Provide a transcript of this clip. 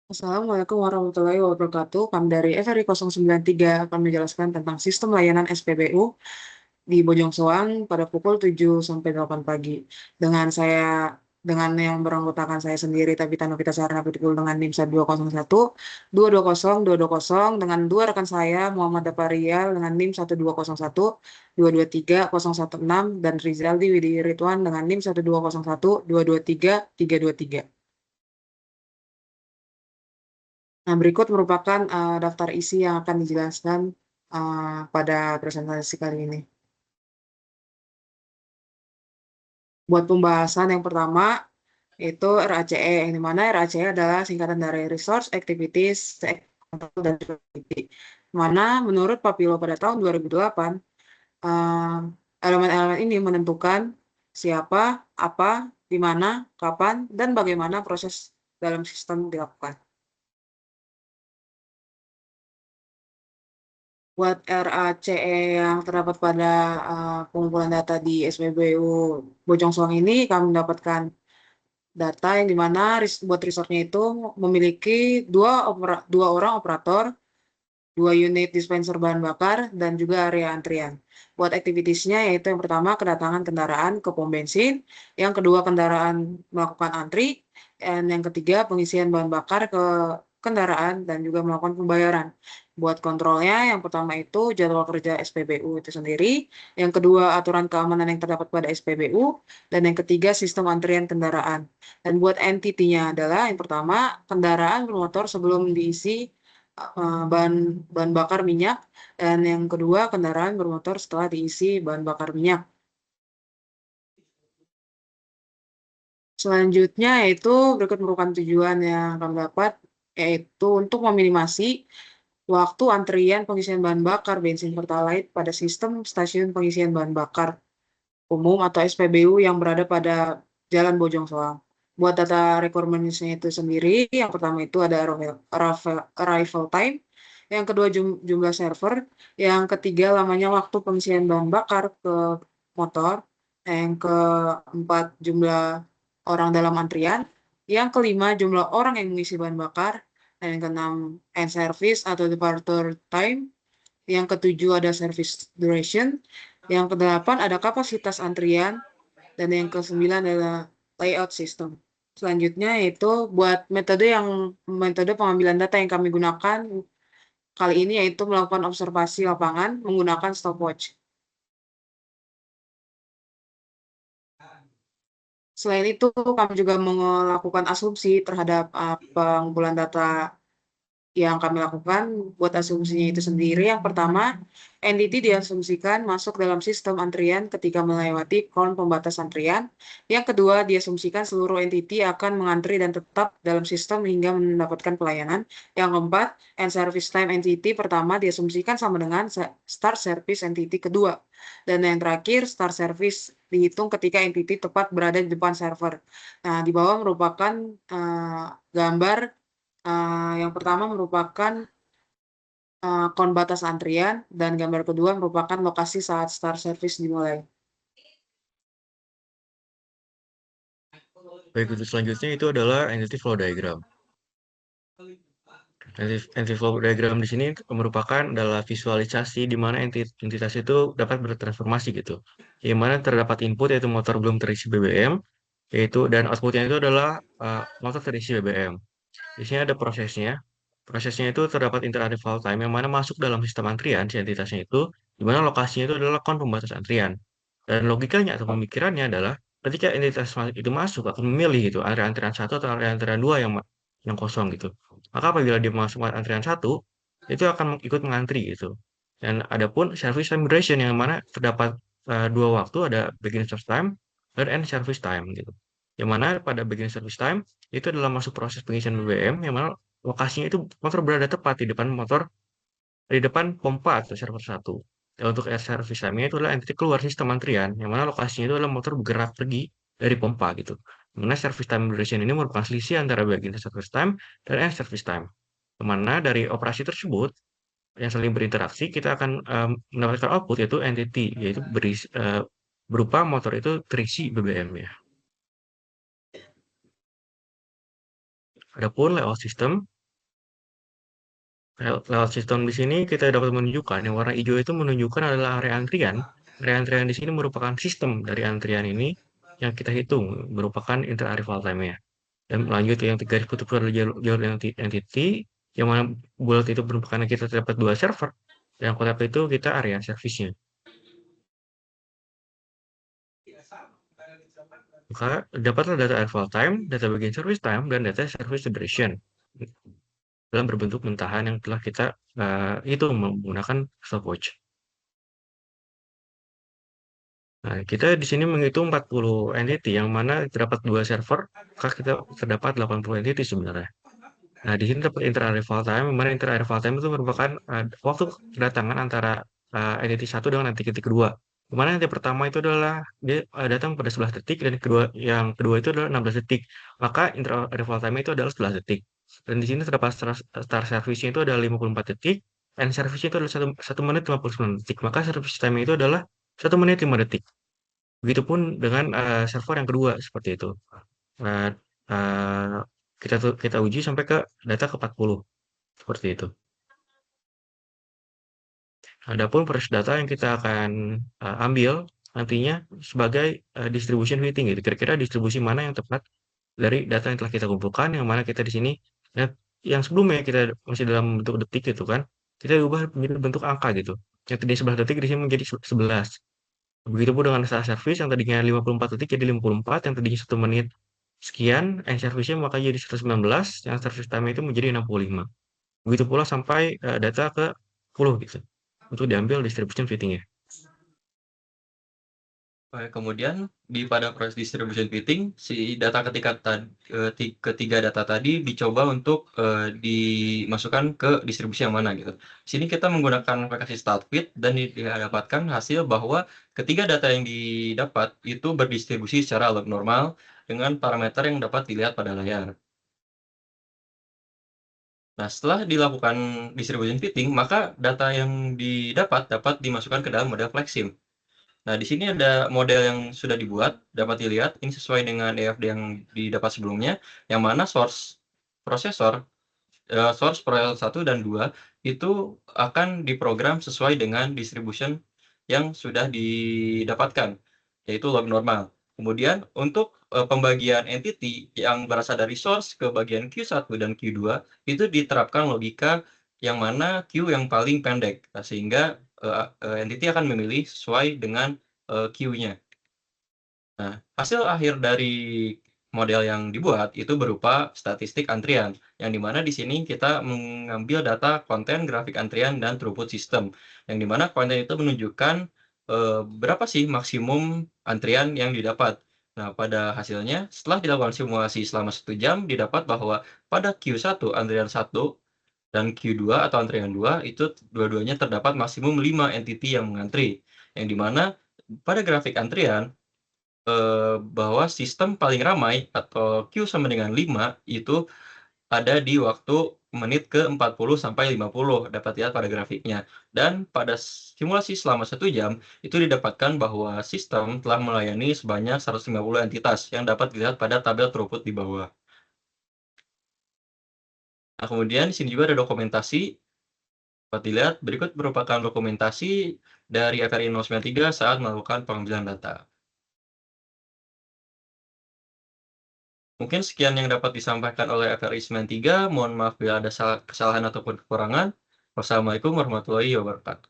Assalamualaikum warahmatullahi wabarakatuh. Kami dari FRI 093 akan menjelaskan tentang sistem layanan SPBU di Bojong Soang pada pukul 7 sampai 8 pagi. Dengan saya dengan yang beranggotakan saya sendiri Tabita Novita Sarana Pitikul dengan NIM 201 220 220 dengan dua rekan saya Muhammad Daparial dengan NIM 1201 223 016 dan Rizaldi Widi Ridwan dengan NIM 1201 223 323. Nah, berikut merupakan daftar isi yang akan dijelaskan pada presentasi kali ini. Buat pembahasan yang pertama, itu RACE, yang dimana RACE adalah singkatan dari Resource Activities dan Activity. Mana menurut Papilo pada tahun 2008, elemen-elemen ini menentukan siapa, apa, di mana, kapan, dan bagaimana proses dalam sistem dilakukan. Buat RACE yang terdapat pada pengumpulan data di SPBU Bojong Soang ini, kami mendapatkan data yang dimana buat resortnya itu memiliki dua orang operator, dua unit dispenser bahan bakar, dan juga area antrian. Buat aktivitiesnya yaitu yang pertama kedatangan kendaraan ke pom bensin, yang kedua kendaraan melakukan antri, dan yang ketiga pengisian bahan bakar ke kendaraan dan juga melakukan pembayaran. Buat kontrolnya, yang pertama itu jadwal kerja SPBU itu sendiri, yang kedua aturan keamanan yang terdapat pada SPBU, dan yang ketiga sistem antrian kendaraan. Dan buat entity-nya adalah yang pertama kendaraan bermotor sebelum diisi bahan bahan bakar minyak, dan yang kedua kendaraan bermotor setelah diisi bahan bakar minyak. Selanjutnya yaitu berikut merupakan tujuan yang kami dapat, yaitu untuk meminimasi waktu antrian pengisian bahan bakar bensin Pertalite pada sistem stasiun pengisian bahan bakar umum atau SPBU yang berada pada Jalan Bojong Soang. Buat data requirements-nya itu sendiri, yang pertama itu ada arrival time, yang kedua jumlah server, yang ketiga lamanya waktu pengisian bahan bakar ke motor, yang keempat jumlah orang dalam antrian, yang kelima jumlah orang yang mengisi bahan bakar, dan yang keenam end service atau departure time, yang ketujuh ada service duration, yang kedelapan ada kapasitas antrian, dan yang kesembilan adalah layout system. Selanjutnya yaitu buat metode pengambilan data yang kami gunakan kali ini yaitu melakukan observasi lapangan menggunakan stopwatch. Selain itu, kami juga melakukan asumsi terhadap pengumpulan data yang kami lakukan. Buat asumsinya itu sendiri, yang pertama, entity diasumsikan masuk dalam sistem antrian ketika melewati kolom pembatas antrian. Yang kedua, diasumsikan seluruh entity akan mengantri dan tetap dalam sistem hingga mendapatkan pelayanan. Yang keempat, end service time entity pertama diasumsikan sama dengan start service entity kedua. Dan yang terakhir, start service dihitung ketika entity tepat berada di depan server. Nah, di bawah merupakan gambar. Yang pertama merupakan kon batas antrian, dan gambar kedua merupakan lokasi saat start service dimulai. Baik, untuk selanjutnya itu adalah entity flow diagram. Entity flow diagram di sini merupakan adalah visualisasi di mana entitas itu dapat bertransformasi gitu. Yang mana terdapat input yaitu motor belum terisi BBM, yaitu dan outputnya itu adalah motor terisi BBM. Di sini ada prosesnya. Prosesnya itu terdapat interarrival time yang mana masuk dalam sistem antrian si entitasnya itu, di mana lokasinya itu adalah kon pembatas antrian. Dan logikanya atau pemikirannya adalah ketika entitas itu masuk akan memilih gitu area antrian satu atau area antrian dua yang kosong gitu. Maka apabila dia masuk antrian satu, itu akan ikut mengantri gitu. Dan adapun service time duration yang mana terdapat dua waktu, ada beginning service time dan end service time gitu. Yang mana pada beginning service time itu adalah masuk proses pengisian BBM yang mana lokasinya itu motor berada tepat di depan pompa atau server satu. Dan untuk air service time itu adalah entity keluar sistem antrian, yang mana lokasinya itu adalah motor bergerak pergi dari pompa gitu. Dimana service time duration ini merupakan selisih antara bagian service time dan end service time. Dimana dari operasi tersebut yang saling berinteraksi, kita akan mendapatkan output yaitu entity, yaitu berupa motor itu terisi BBM ya. Adapun layout system Lewat sistem di sini kita dapat menunjukkan yang warna hijau itu menunjukkan adalah area antrian. Area antrian di sini merupakan sistem dari antrian ini yang kita hitung merupakan inter-arrival time-nya. Dan lanjut yang tiga garis putih adalah jalur entity yang mana bulat itu merupakan kita terdapat dua server dan kotak itu kita area service-nya. Maka dapatlah data arrival time, data bagian service time, dan data service duration dalam berbentuk mentahan yang telah kita hitung menggunakan stopwatch. Nah, kita di sini menghitung 40 entity yang mana terdapat dua server, maka kita terdapat 80 entity sebenarnya. Nah, di sini dapat inter-arrival time, yang mana inter-arrival time itu merupakan waktu kedatangan antara entity satu dengan entity kedua. Dimana entity pertama itu adalah dia datang pada 11 detik dan yang kedua itu adalah 16 detik. Maka inter-arrival time itu adalah 11 detik. Dan di sini terdapat start service-nya itu adalah 54 detik, end service-nya itu adalah 1 menit 59 detik. Maka service time itu adalah 1 menit 5 detik. Begitupun dengan server yang kedua seperti itu. Nah, eh, kita uji sampai ke data ke 40 seperti itu. Adapun proses data yang kita akan ambil nantinya sebagai distribution fitting gitu. Kira-kira distribusi mana yang tepat dari data yang telah kita kumpulkan, yang mana kita di sini nah, yang sebelumnya kita masih dalam bentuk detik gitu kan, kita ubah menjadi bentuk angka gitu. Yang tadi 11 detik di sini menjadi 11. Begitupun dengan saat service yang tadinya 54 detik jadi 54, yang tadinya 1 menit sekian, end service-nya maka jadi 119, yang service time itu menjadi 65. Begitu pula sampai data ke 10 gitu, untuk diambil distribution fitting-nya. Oke, kemudian pada proses distribution fitting, si data ketiga data tadi dicoba untuk dimasukkan ke distribusi yang mana gitu. Di sini kita menggunakan aplikasi StartFit dan didapatkan hasil bahwa ketiga data yang didapat itu berdistribusi secara log normal dengan parameter yang dapat dilihat pada layar. Nah, setelah dilakukan distribution fitting, maka data yang dapat dimasukkan ke dalam model FlexSim. Nah, di sini ada model yang sudah dibuat, dapat dilihat ini sesuai dengan EFD yang didapat sebelumnya, yang mana source prosesor 1 dan 2 itu akan diprogram sesuai dengan distribution yang sudah didapatkan, yaitu log normal. Kemudian untuk pembagian entity yang berasal dari source ke bagian Q1 dan Q2 itu diterapkan logika yang mana Q yang paling pendek, sehingga entity akan memilih sesuai dengan Q-nya. Nah, hasil akhir dari model yang dibuat itu berupa statistik antrian, yang dimana di sini kita mengambil data konten, grafik antrian, dan throughput sistem, yang dimana konten itu menunjukkan berapa sih maksimum antrian yang didapat. Nah, pada hasilnya, setelah dilakukan simulasi selama 1 jam, didapat bahwa pada Q1 antrian 1 dan Q2 atau antrian 2 itu dua-duanya terdapat maksimum 5 entity yang mengantri, yang dimana pada grafik antrian bahwa sistem paling ramai atau Q sama dengan 5 itu ada di waktu menit ke-40 sampai 50, dapat lihat pada grafiknya. Dan pada simulasi selama 1 jam, itu didapatkan bahwa sistem telah melayani sebanyak 150 entitas yang dapat dilihat pada tabel throughput di bawah. Nah, kemudian di sini juga ada dokumentasi. Dapat dilihat berikut merupakan dokumentasi dari FRI 093 saat melakukan pengambilan data. Mungkin sekian yang dapat disampaikan oleh FRI 93. Mohon maaf bila ada kesalahan ataupun kekurangan. Wassalamualaikum warahmatullahi wabarakatuh.